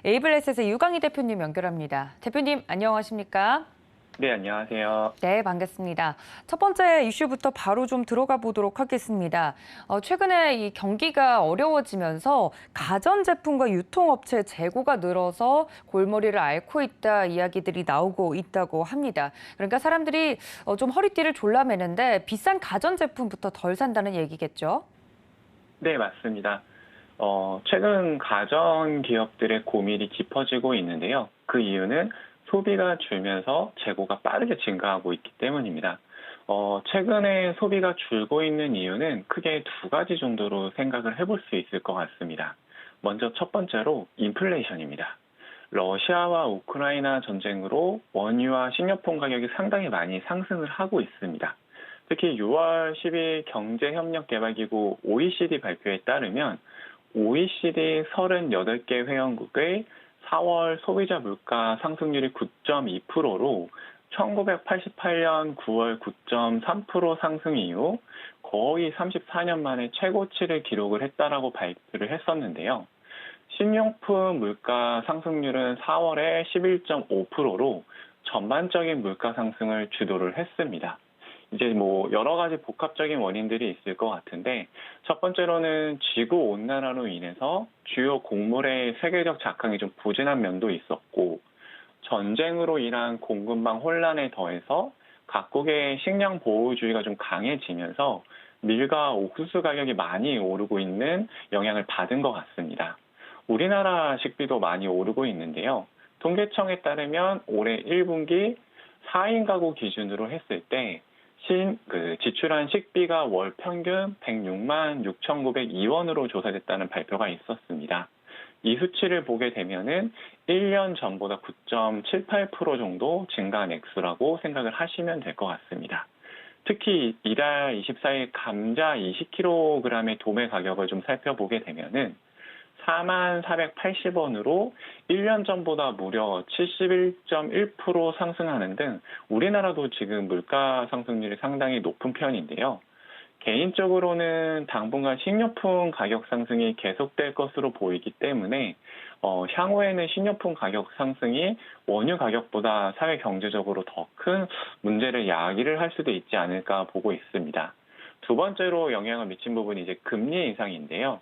에이블레셋의 유강희 대표님 연결합니다. 대표님 안녕하십니까? 네, 안녕하세요. 네, 반갑습니다. 첫 번째 이슈부터 바로 좀 들어가 보도록 하겠습니다. 최근에 이 경기가 어려워지면서 가전제품과 유통업체 재고가 늘어서 골머리를 앓고 있다 이야기들이 나오고 있다고 합니다. 그러니까 사람들이 좀 허리띠를 졸라매는데 비싼 가전제품부터 덜 산다는 얘기겠죠? 네, 맞습니다. 최근 가전 기업들의 고민이 깊어지고 있는데요. 그 이유는 소비가 줄면서 재고가 빠르게 증가하고 있기 때문입니다. 최근에 소비가 줄고 있는 이유는 크게 두 가지 정도로 생각을 해볼 수 있을 것 같습니다. 먼저 첫 번째로 인플레이션입니다. 러시아와 우크라이나 전쟁으로 원유와 식료품 가격이 상당히 많이 상승을 하고 있습니다. 특히 6월 10일 경제협력개발기구 OECD 발표에 따르면 OECD 38개 회원국의 4월 소비자 물가 상승률이 9.2%로 1988년 9월 9.3% 상승 이후 거의 34년 만에 최고치를 기록을 했다라고 발표를 했었는데요. 식료품 물가 상승률은 4월에 11.5%로 전반적인 물가 상승을 주도를 했습니다. 이제 뭐 여러 가지 복합적인 원인들이 있을 것 같은데 첫 번째로는 지구 온난화로 인해서 주요 곡물의 세계적 작황이 좀 부진한 면도 있었고 전쟁으로 인한 공급망 혼란에 더해서 각국의 식량 보호주의가 좀 강해지면서 밀과 옥수수 가격이 많이 오르고 있는 영향을 받은 것 같습니다. 우리나라 식비도 많이 오르고 있는데요. 통계청에 따르면 올해 1분기 4인 가구 기준으로 했을 때 지출한 식비가 월 평균 106만 6,902원으로 조사됐다는 발표가 있었습니다. 이 수치를 보게 되면은 1년 전보다 9.78% 정도 증가한 액수라고 생각을 하시면 될 것 같습니다. 특히 이달 24일 감자 20kg의 도매 가격을 좀 살펴보게 되면은 4480원으로 1년 전보다 무려 71.1% 상승하는 등 우리나라도 지금 물가 상승률이 상당히 높은 편인데요. 개인적으로는 당분간 식료품 가격 상승이 계속될 것으로 보이기 때문에 향후에는 식료품 가격 상승이 원유 가격보다 사회 경제적으로 더 큰 문제를 야기를 할 수도 있지 않을까 보고 있습니다. 두 번째로 영향을 미친 부분이 이제 금리 인상인데요.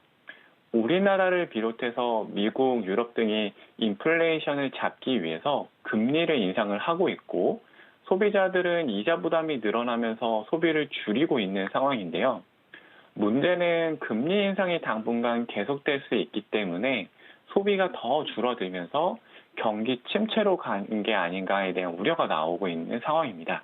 우리나라를 비롯해서 미국, 유럽 등이 인플레이션을 잡기 위해서 금리를 인상을 하고 있고 소비자들은 이자 부담이 늘어나면서 소비를 줄이고 있는 상황인데요. 문제는 금리 인상이 당분간 계속될 수 있기 때문에 소비가 더 줄어들면서 경기 침체로 간 게 아닌가에 대한 우려가 나오고 있는 상황입니다.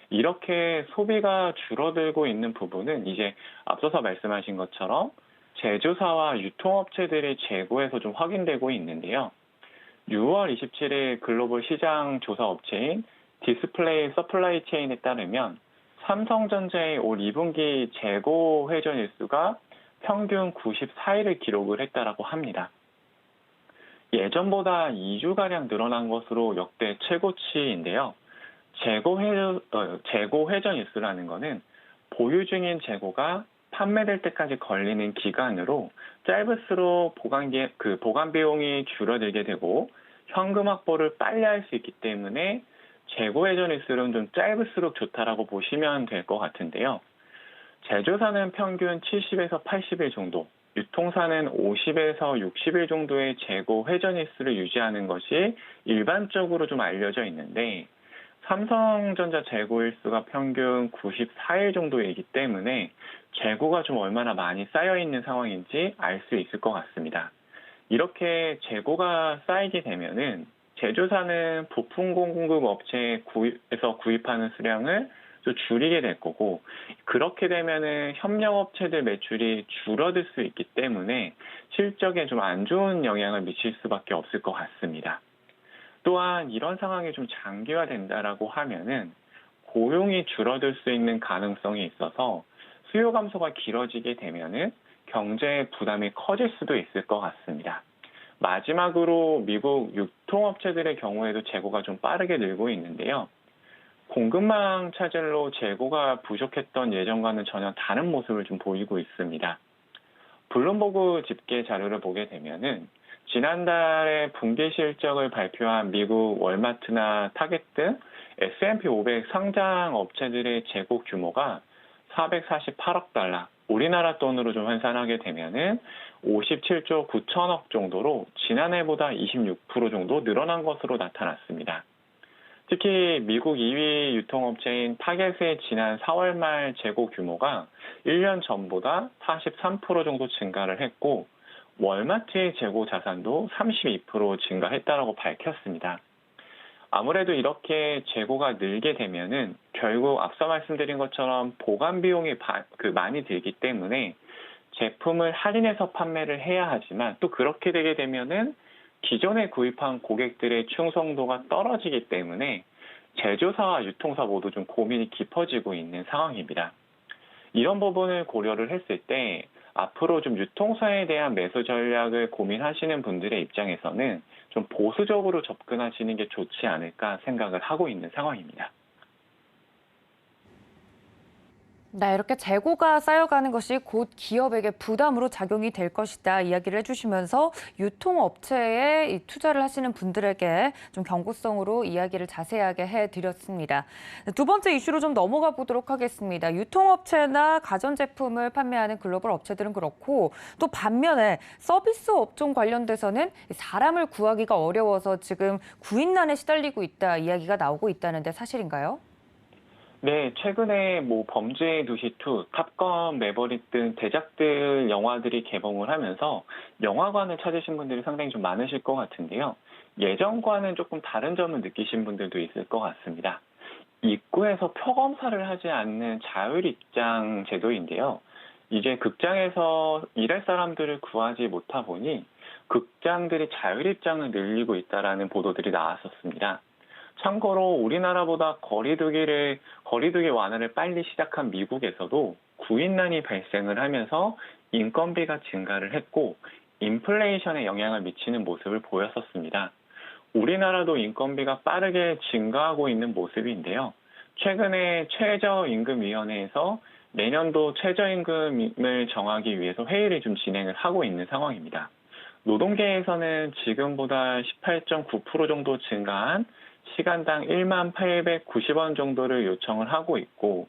이렇게 소비가 줄어들고 있는 부분은 이제 앞서서 말씀하신 것처럼 제조사와 유통업체들의 재고에서 좀 확인되고 있는데요. 6월 27일 글로벌 시장 조사 업체인 디스플레이 서플라이 체인에 따르면 삼성전자의 올 2분기 재고 회전 일수가 평균 94일을 기록을 했다라고 합니다. 예전보다 2주가량 늘어난 것으로 역대 최고치인데요. 재고 회전 일수라는 것은 보유 중인 재고가 판매될 때까지 걸리는 기간으로 짧을수록 보관 비용이 줄어들게 되고 현금 확보를 빨리 할 수 있기 때문에 재고 회전 일수는 좀 짧을수록 좋다라고 보시면 될 것 같은데요. 제조사는 평균 70에서 80일 정도, 유통사는 50에서 60일 정도의 재고 회전 일수를 유지하는 것이 일반적으로 좀 알려져 있는데 삼성전자 재고 일수가 평균 94일 정도이기 때문에 재고가 좀 얼마나 많이 쌓여 있는 상황인지 알 수 있을 것 같습니다. 이렇게 재고가 쌓이게 되면은 제조사는 부품 공급 업체에서 구입하는 수량을 좀 줄이게 될 거고 그렇게 되면은 협력업체들 매출이 줄어들 수 있기 때문에 실적에 좀 안 좋은 영향을 미칠 수밖에 없을 것 같습니다. 또한 이런 상황이 좀 장기화된다라고 하면은 고용이 줄어들 수 있는 가능성이 있어서 수요 감소가 길어지게 되면은 경제 부담이 커질 수도 있을 것 같습니다. 마지막으로 미국 유통업체들의 경우에도 재고가 좀 빠르게 늘고 있는데요. 공급망 차질로 재고가 부족했던 예전과는 전혀 다른 모습을 좀 보이고 있습니다. 블룸버그 집계 자료를 보게 되면은 지난달에 분기 실적을 발표한 미국 월마트나 타겟 등 S&P 500 상장 업체들의 재고 규모가 448억 달러, 우리나라 돈으로 좀 환산하게 되면은 57조 9천억 정도로 지난해보다 26% 정도 늘어난 것으로 나타났습니다. 특히 미국 2위 유통업체인 타겟의 지난 4월 말 재고 규모가 1년 전보다 43% 정도 증가를 했고, 월마트의 재고 자산도 32% 증가했다라고 밝혔습니다. 아무래도 이렇게 재고가 늘게 되면은 결국 앞서 말씀드린 것처럼 보관 비용이 많이 들기 때문에 제품을 할인해서 판매를 해야 하지만, 또 그렇게 되게 되면은 기존에 구입한 고객들의 충성도가 떨어지기 때문에 제조사와 유통사 모두 좀 고민이 깊어지고 있는 상황입니다. 이런 부분을 고려를 했을 때 앞으로 좀 유통사에 대한 매수 전략을 고민하시는 분들의 입장에서는 좀 보수적으로 접근하시는 게 좋지 않을까 생각을 하고 있는 상황입니다. 네, 이렇게 재고가 쌓여가는 것이 곧 기업에게 부담으로 작용이 될 것이다 이야기를 해주시면서 유통업체에 이 투자를 하시는 분들에게 좀 경고성으로 이야기를 자세하게 해드렸습니다. 두 번째 이슈로 좀 넘어가 보도록 하겠습니다. 유통업체나 가전제품을 판매하는 글로벌 업체들은 그렇고, 또 반면에 서비스 업종 관련돼서는 사람을 구하기가 어려워서 지금 구인난에 시달리고 있다 이야기가 나오고 있다는데 사실인가요? 네, 최근에 범죄의 도시 2, 탑건, 매버릭 등 대작들 영화들이 개봉을 하면서 영화관을 찾으신 분들이 상당히 좀 많으실 것 같은데요. 예전과는 조금 다른 점을 느끼신 분들도 있을 것 같습니다. 입구에서 표검사를 하지 않는 자율 입장 제도인데요. 이제 극장에서 일할 사람들을 구하지 못하 보니 극장들이 자율 입장을 늘리고 있다라는 보도들이 나왔었습니다. 참고로 우리나라보다 거리두기 완화를 빨리 시작한 미국에서도 구인난이 발생을 하면서 인건비가 증가를 했고, 인플레이션에 영향을 미치는 모습을 보였었습니다. 우리나라도 인건비가 빠르게 증가하고 있는 모습인데요. 최근에 최저임금위원회에서 내년도 최저임금을 정하기 위해서 회의를 좀 진행을 하고 있는 상황입니다. 노동계에서는 지금보다 18.9% 정도 증가한 시간당 1만 890원 정도를 요청을 하고 있고,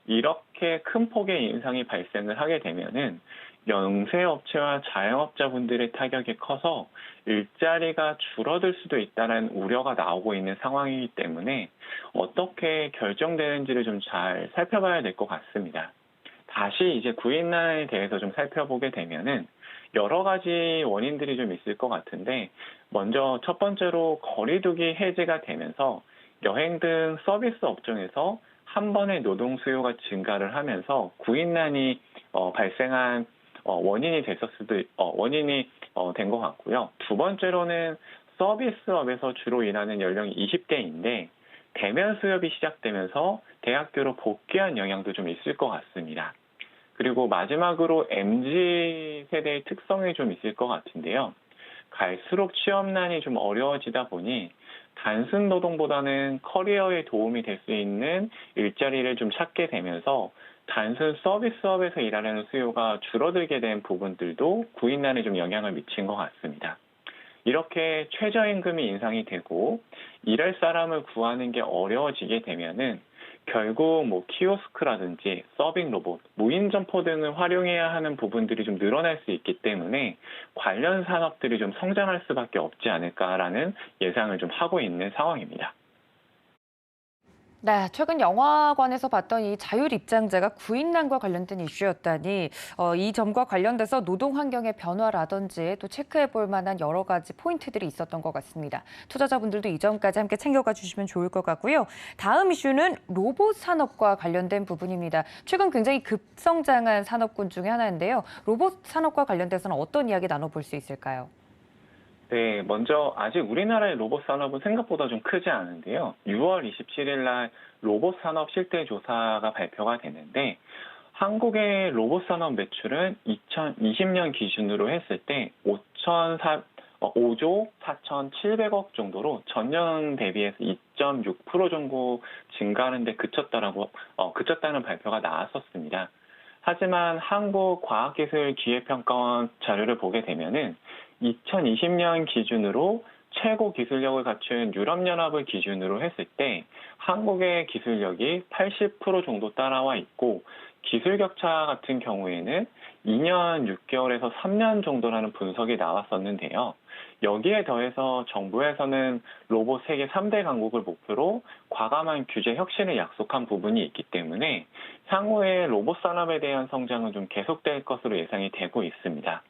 이렇게 큰 폭의 인상이 발생을 하게 되면은 영세업체와 자영업자분들의 타격이 커서 일자리가 줄어들 수도 있다는 우려가 나오고 있는 상황이기 때문에 어떻게 결정되는지를 좀 잘 살펴봐야 될 것 같습니다. 다시 이제 구인난에 대해서 좀 살펴보게 되면은 여러 가지 원인들이 좀 있을 것 같은데, 먼저 첫 번째로 거리두기 해제가 되면서 여행 등 서비스 업종에서 한 번에 노동 수요가 증가를 하면서 구인난이 발생한 원인이 된 것 같고요. 두 번째로는 서비스업에서 주로 일하는 연령이 20대인데 대면 수업이 시작되면서 대학교로 복귀한 영향도 좀 있을 것 같습니다. 그리고 마지막으로 MZ 세대의 특성이 좀 있을 것 같은데요. 갈수록 취업난이 좀 어려워지다 보니 단순 노동보다는 커리어에 도움이 될 수 있는 일자리를 좀 찾게 되면서 단순 서비스업에서 일하려는 수요가 줄어들게 된 부분들도 구인난에 좀 영향을 미친 것 같습니다. 이렇게 최저임금이 인상이 되고 일할 사람을 구하는 게 어려워지게 되면은 결국 키오스크라든지 서빙 로봇, 무인 점포 등을 활용해야 하는 부분들이 좀 늘어날 수 있기 때문에 관련 산업들이 좀 성장할 수밖에 없지 않을까라는 예상을 좀 하고 있는 상황입니다. 네, 최근 영화관에서 봤던 이 자율 입장제가 구인난과 관련된 이슈였다니 이 점과 관련돼서 노동 환경의 변화라든지 또 체크해 볼 만한 여러 가지 포인트들이 있었던 것 같습니다. 투자자분들도 이 점까지 함께 챙겨가 주시면 좋을 것 같고요. 다음 이슈는 로봇 산업과 관련된 부분입니다. 최근 굉장히 급성장한 산업군 중에 하나인데요. 로봇 산업과 관련돼서는 어떤 이야기 나눠볼 수 있을까요? 네, 먼저 아직 우리나라의 로봇 산업은 생각보다 좀 크지 않은데요. 6월 27일 날 로봇 산업 실태 조사가 발표가 되는데, 한국의 로봇 산업 매출은 2020년 기준으로 했을 때 5조 4,700억 정도로 전년 대비해서 2.6% 정도 증가하는 데 그쳤다는 발표가 나왔었습니다. 하지만 한국과학기술기회평가원 자료를 보게 되면은 2020년 기준으로 최고 기술력을 갖춘 유럽연합을 기준으로 했을 때 한국의 기술력이 80% 정도 따라와 있고 기술 격차 같은 경우에는 2년 6개월에서 3년 정도라는 분석이 나왔었는데요. 여기에 더해서 정부에서는 로봇 세계 3대 강국을 목표로 과감한 규제 혁신을 약속한 부분이 있기 때문에 향후에 로봇 산업에 대한 성장은 좀 계속될 것으로 예상이 되고 있습니다.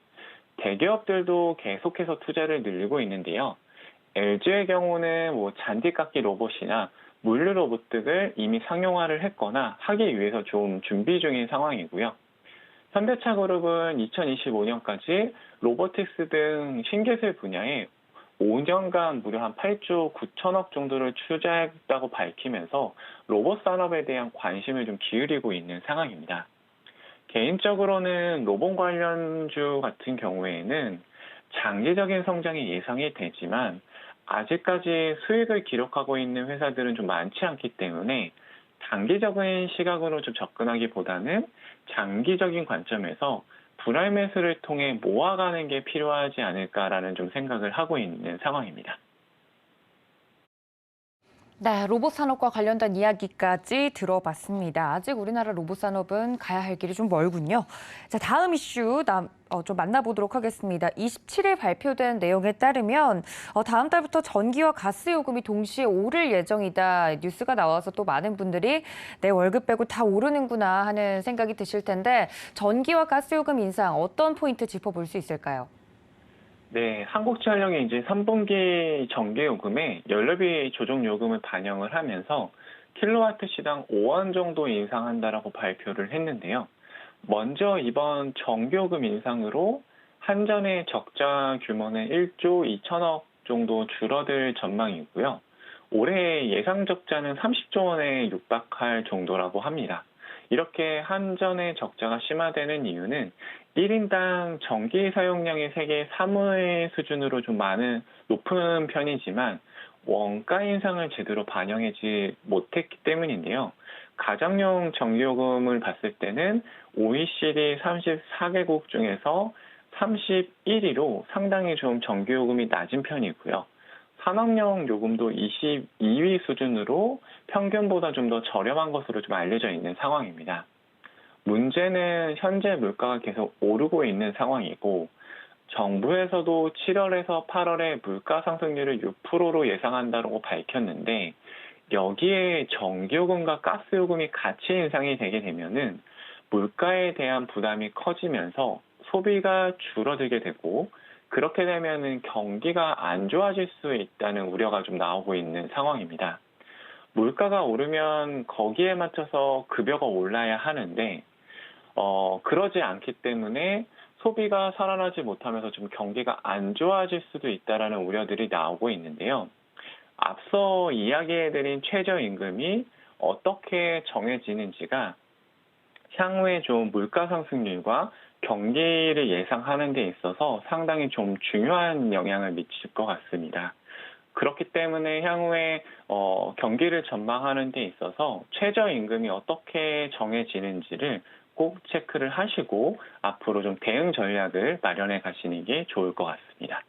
대기업들도 계속해서 투자를 늘리고 있는데요. LG의 경우는 잔디깎기 로봇이나 물류 로봇 등을 이미 상용화를 했거나 하기 위해서 좀 준비 중인 상황이고요. 현대차그룹은 2025년까지 로보틱스 등 신기술 분야에 5년간 무려 한 8조 9천억 정도를 투자했다고 밝히면서 로봇 산업에 대한 관심을 좀 기울이고 있는 상황입니다. 개인적으로는 로봇 관련주 같은 경우에는 장기적인 성장이 예상이 되지만 아직까지 수익을 기록하고 있는 회사들은 좀 많지 않기 때문에 단기적인 시각으로 좀 접근하기보다는 장기적인 관점에서 분할 매수를 통해 모아가는 게 필요하지 않을까라는 좀 생각을 하고 있는 상황입니다. 네, 로봇 산업과 관련된 이야기까지 들어봤습니다. 아직 우리나라 로봇 산업은 가야 할 길이 좀 멀군요. 자, 다음 이슈 좀 만나보도록 하겠습니다. 27일 발표된 내용에 따르면 다음 달부터 전기와 가스 요금이 동시에 오를 예정이다 뉴스가 나와서 또 많은 분들이 내 월급 빼고 다 오르는구나 하는 생각이 드실 텐데 전기와 가스 요금 인상 어떤 포인트 짚어볼 수 있을까요? 네, 한국전력이 이제 3분기 전기요금에 연료비 조정 요금을 반영을 하면서 킬로와트 시당 5원 정도 인상한다라고 발표를 했는데요. 먼저 이번 전기요금 인상으로 한전의 적자 규모는 1조 2천억 정도 줄어들 전망이고요. 올해 예상 적자는 30조 원에 육박할 정도라고 합니다. 이렇게 한전의 적자가 심화되는 이유는 1인당 전기 사용량이 세계 3위 수준으로 좀 높은 편이지만 원가 인상을 제대로 반영하지 못했기 때문인데요. 가정용 전기요금을 봤을 때는 OECD 34개국 중에서 31위로 상당히 좀 전기요금이 낮은 편이고요. 산업용 요금도 22위 수준으로 평균보다 좀 더 저렴한 것으로 좀 알려져 있는 상황입니다. 문제는 현재 물가가 계속 오르고 있는 상황이고 정부에서도 7월에서 8월에 물가 상승률을 6%로 예상한다고 밝혔는데 여기에 전기요금과 가스요금이 같이 인상이 되게 되면은 물가에 대한 부담이 커지면서 소비가 줄어들게 되고 그렇게 되면은 경기가 안 좋아질 수 있다는 우려가 좀 나오고 있는 상황입니다. 물가가 오르면 거기에 맞춰서 급여가 올라야 하는데 그러지 않기 때문에 소비가 살아나지 못하면서 좀 경기가 안 좋아질 수도 있다라는 우려들이 나오고 있는데요. 앞서 이야기해드린 최저임금이 어떻게 정해지는지가 향후에 좀 물가 상승률과 경기를 예상하는 데 있어서 상당히 좀 중요한 영향을 미칠 것 같습니다. 그렇기 때문에 향후에 경기를 전망하는 데 있어서 최저임금이 어떻게 정해지는지를 꼭 체크를 하시고 앞으로 좀 대응 전략을 마련해 가시는 게 좋을 것 같습니다.